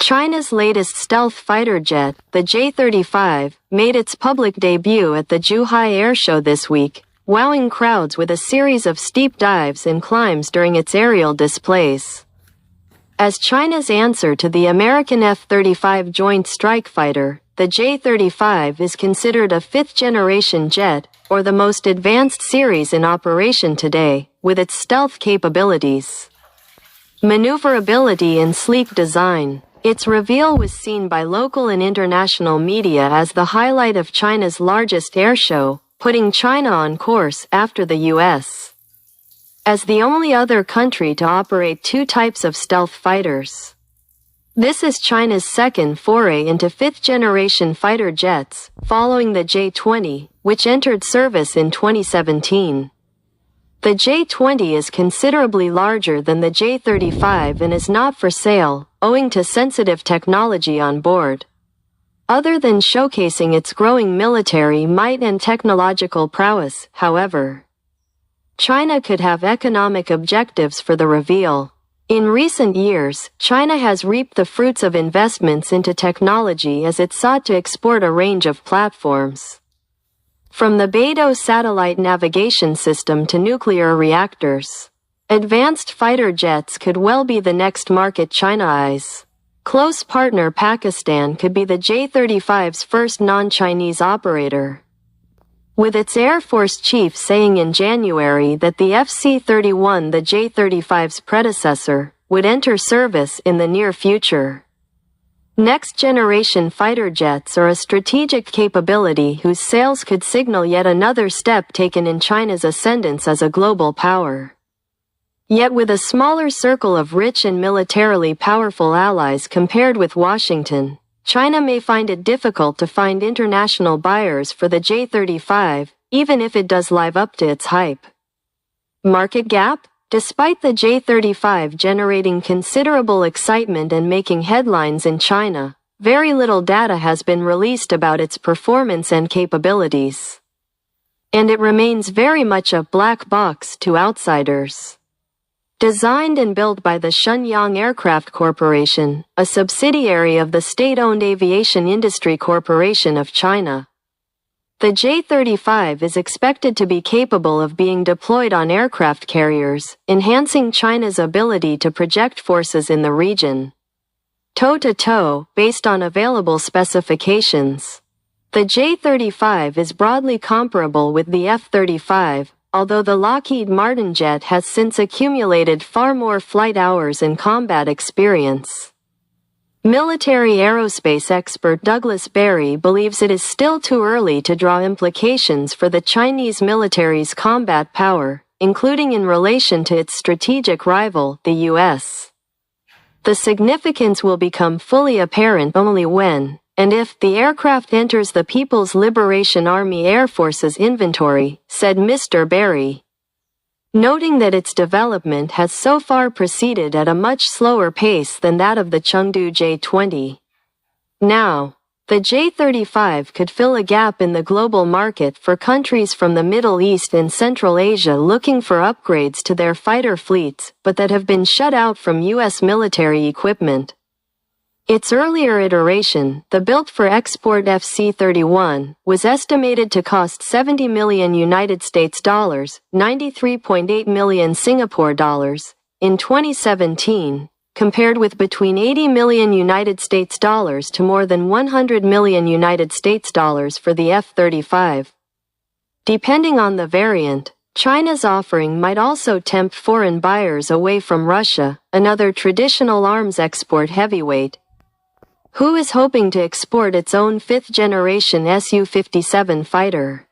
China's latest stealth fighter jet, the J-35, made its public debut at the Zhuhai Air Show this week, wowing crowds with a series of steep dives and climbs during its aerial displays. As China's answer to the American F-35 Joint Strike Fighter, the J-35 is considered a fifth-generation jet, or the most advanced series in operation today, with its stealth capabilities, maneuverability and sleek design. Its reveal was seen by local and international media as the highlight of China's largest air show, putting China on course after the U.S. as the only other country to operate two types of stealth fighters. This is China's second foray into fifth-generation fighter jets, following the J-20, which entered service in 2017. The J-20 is considerably larger than the J-35 and is not for sale, owing to sensitive technology on board. Other than showcasing its growing military might and technological prowess, however, China could have economic objectives for the reveal. In recent years, China has reaped the fruits of investments into technology as it sought to export a range of platforms, from the Beidou satellite navigation system to nuclear reactors. Advanced fighter jets could well be the next market China eyes. Close partner Pakistan could be the J-35's first non-Chinese operator, with its Air Force chief saying in January that the FC-31, the J-35's predecessor, would enter service in the near future. Next-generation fighter jets are a strategic capability whose sales could signal yet another step taken in China's ascendance as a global power. Yet with a smaller circle of rich and militarily powerful allies compared with Washington, China may find it difficult to find international buyers for the J-35, even if it does live up to its hype. Market gap? Despite the J-35 generating considerable excitement and making headlines in China, very little data has been released about its performance and capabilities, and it remains very much a black box to outsiders. Designed and built by the Shenyang Aircraft Corporation, a subsidiary of the state-owned Aviation Industry Corporation of China, the J-35 is expected to be capable of being deployed on aircraft carriers, enhancing China's ability to project forces in the region, toe-to-toe, based on available specifications. The J-35 is broadly comparable with the F-35, although the Lockheed Martin jet has since accumulated far more flight hours and combat experience. Military aerospace expert Douglas Berry believes it is still too early to draw implications for the Chinese military's combat power, including in relation to its strategic rival, the U.S. The significance will become fully apparent only when, and if, the aircraft enters the People's Liberation Army Air Force's inventory, said Mr. Berry, noting that its development has so far proceeded at a much slower pace than that of the Chengdu J-20. Now, the J-35 could fill a gap in the global market for countries from the Middle East and Central Asia looking for upgrades to their fighter fleets, but that have been shut out from U.S. military equipment. Its earlier iteration, the built-for-export FC-31, was estimated to cost $70 million United States dollars, 93.8 million Singapore dollars, in 2017, compared with between $80 million United States dollars to more than $100 million United States dollars for the F-35. Depending on the variant, China's offering might also tempt foreign buyers away from Russia, another traditional arms export heavyweight, who is hoping to export its own fifth-generation Su-57 fighter.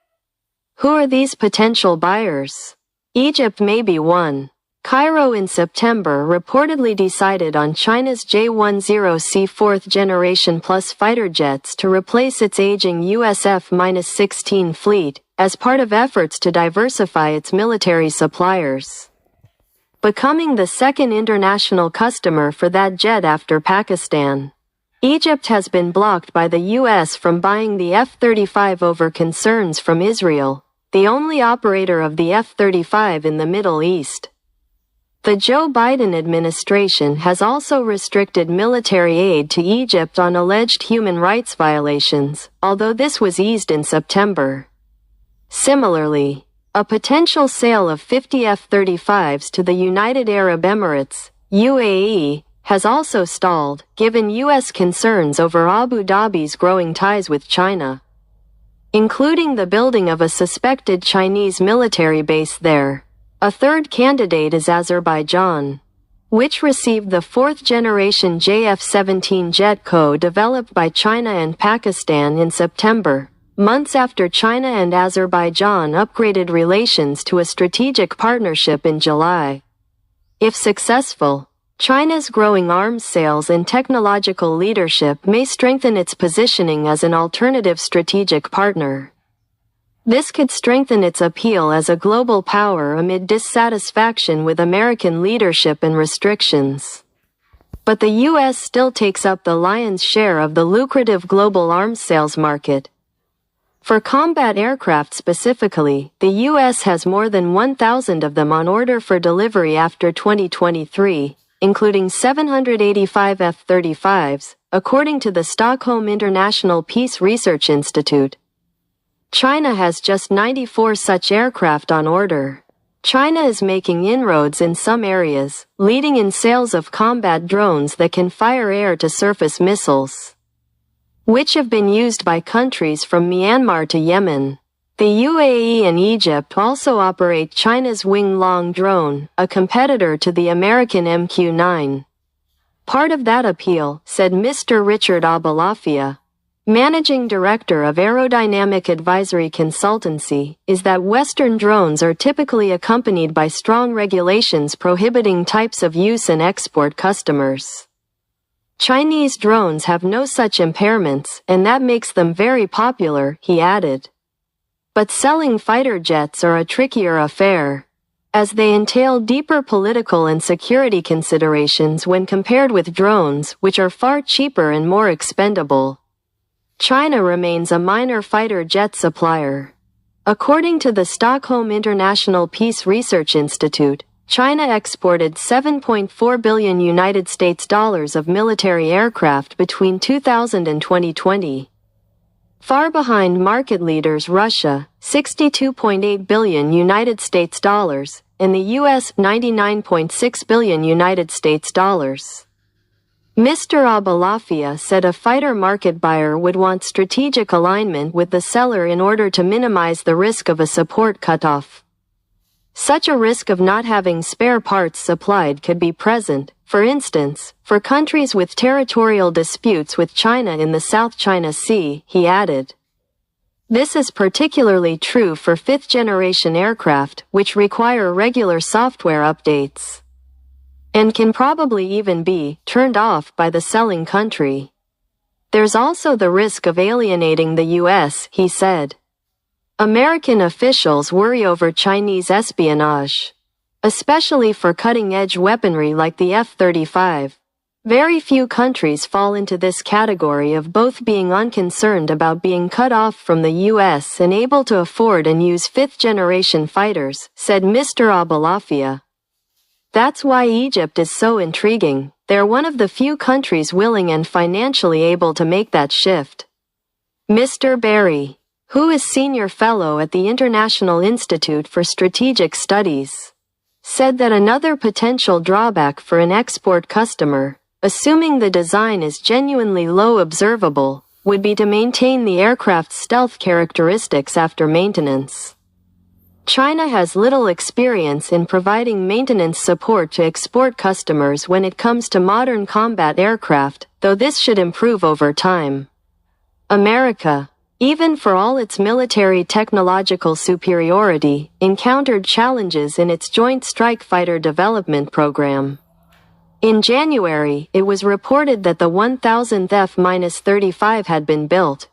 Who are these potential buyers? Egypt may be one. Cairo in September reportedly decided on China's J-10C fourth-generation plus fighter jets to replace its aging US F-16 fleet, as part of efforts to diversify its military suppliers, becoming the second international customer for that jet after Pakistan. Egypt has been blocked by the U.S. from buying the F-35 over concerns from Israel, the only operator of the F-35 in the Middle East. The Joe Biden administration has also restricted military aid to Egypt on alleged human rights violations, although this was eased in September. Similarly, a potential sale of 50 F-35s to the United Arab Emirates, UAE, has also stalled, given U.S. concerns over Abu Dhabi's growing ties with China, including the building of a suspected Chinese military base there. A third candidate is Azerbaijan, which received the fourth-generation JF-17 jet co-developed by China and Pakistan in September, months after China and Azerbaijan upgraded relations to a strategic partnership in July. If successful, China's growing arms sales and technological leadership may strengthen its positioning as an alternative strategic partner. This could strengthen its appeal as a global power amid dissatisfaction with American leadership and restrictions. But the U.S. still takes up the lion's share of the lucrative global arms sales market. For combat aircraft specifically, the U.S. has more than 1,000 of them on order for delivery after 2023, including 785 F-35s, according to the Stockholm International Peace Research Institute. China has just 94 such aircraft on order. China is making inroads in some areas, leading in sales of combat drones that can fire air-to-surface missiles, which have been used by countries from Myanmar to Yemen. The UAE and Egypt also operate China's Wing Long drone, a competitor to the American MQ-9. Part of that appeal, said Mr. Richard Abalafia, Managing Director of Aerodynamic Advisory Consultancy, is that Western drones are typically accompanied by strong regulations prohibiting types of use and export customers. Chinese drones have no such impairments, and that makes them very popular, he added. But selling fighter jets are a trickier affair, as they entail deeper political and security considerations when compared with drones, which are far cheaper and more expendable. China remains a minor fighter jet supplier. According to the Stockholm International Peace Research Institute, China exported $7.4 billion United States dollars of military aircraft between 2000 and 2020. Far behind market leaders Russia, $62.8 billion United States dollars, and the US $99.6 billion United States dollars. Mr. Abalafia said a fighter market buyer would want strategic alignment with the seller in order to minimize the risk of a support cutoff. Such a risk of not having spare parts supplied could be present, for instance, for countries with territorial disputes with China in the South China Sea, he added. This is particularly true for fifth-generation aircraft, which require regular software updates, and can probably even be turned off by the selling country. There's also the risk of alienating the U.S., he said. American officials worry over Chinese espionage, especially for cutting-edge weaponry like the F-35. Very few countries fall into this category of both being unconcerned about being cut off from the U.S. and able to afford and use fifth-generation fighters, said Mr. Abalafia. That's why Egypt is so intriguing. They're one of the few countries willing and financially able to make that shift. Mr. Berry, who is Senior Fellow at the International Institute for Strategic Studies, said that another potential drawback for an export customer, assuming the design is genuinely low observable, would be to maintain the aircraft's stealth characteristics after maintenance. China has little experience in providing maintenance support to export customers when it comes to modern combat aircraft, though this should improve over time. America, even for all its military technological superiority, encountered challenges in its Joint Strike Fighter development program. In January, it was reported that the 1000th F-35 had been built,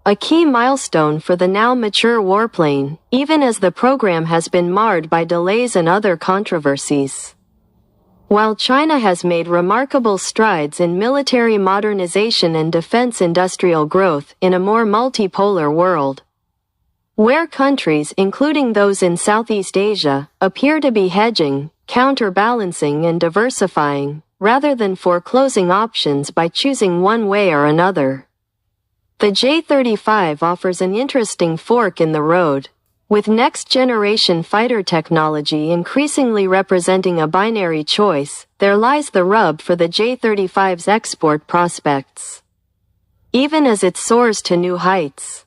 a key milestone for the now mature warplane, even as the program has been marred by delays and other controversies. While China has made remarkable strides in military modernization and defense industrial growth in a more multipolar world, where countries, including those in Southeast Asia, appear to be hedging, counterbalancing and diversifying, rather than foreclosing options by choosing one way or another. The J-35 offers an interesting fork in the road, with next-generation fighter technology increasingly representing a binary choice. There lies the rub for the J-35's export prospects. Even as it soars to new heights.